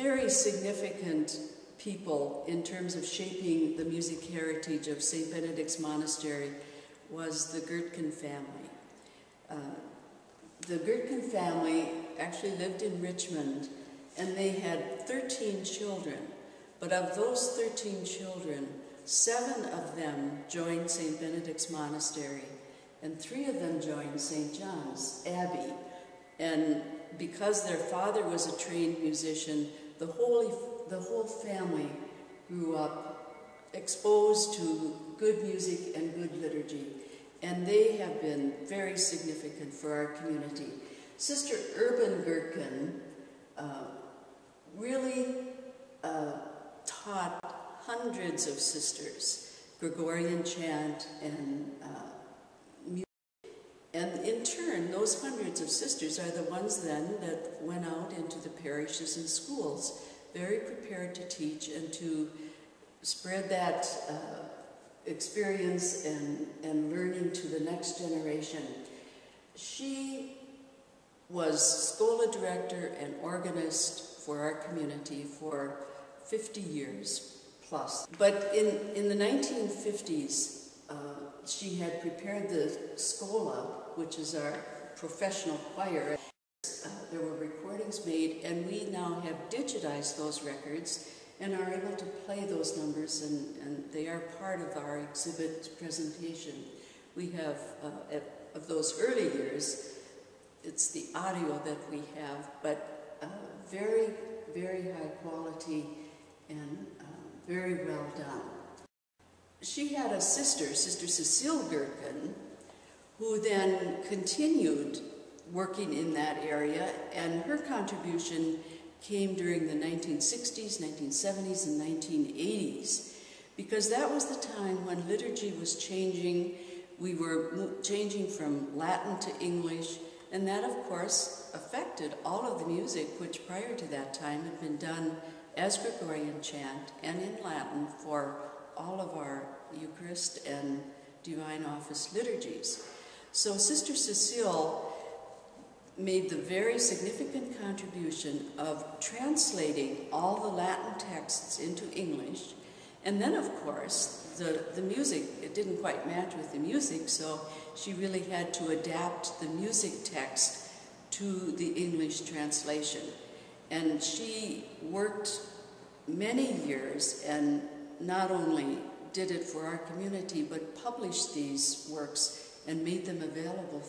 very significant people in terms of shaping the music heritage of St. Benedict's Monastery was the Gertken family. The Gertken family actually lived in Richmond, and they had 13 children. But of those 13 children, 7 of them joined St. Benedict's Monastery, and 3 of them joined St. John's Abbey. And because their father was a trained musician, the whole family grew up exposed to good music and good liturgy, and they have been very significant for our community. Sister Urban Gertken really taught hundreds of sisters Gregorian chant and music. And in turn, those hundreds of sisters are the ones then that went out into the parishes and schools, very prepared to teach and to spread that experience and learning to the next generation. She was Schola director and organist for our community for 50 years plus. But in the 1950s, she had prepared the Schola, which is our professional choir. There were recordings made, and we now have digitized those records and are able to play those numbers, and they are part of our exhibit presentation. We have, of those early years, it's the audio that we have, but very, very high quality and very well done. She had a sister, Sister Cecile Gertken, who then continued working in that area, and her contribution came during the 1960s, 1970s, and 1980s, because that was the time when liturgy was changing. We were changing from Latin to English, and that, of course, affected all of the music, which prior to that time had been done as Gregorian chant and in Latin for all of our Eucharist and Divine Office liturgies. So Sister Cecile made the very significant contribution of translating all the Latin texts into English. And then, of course, the music, it didn't quite match with the music, so she really had to adapt the music text to the English translation. And she worked many years and not only did it for our community, but published these works and made them available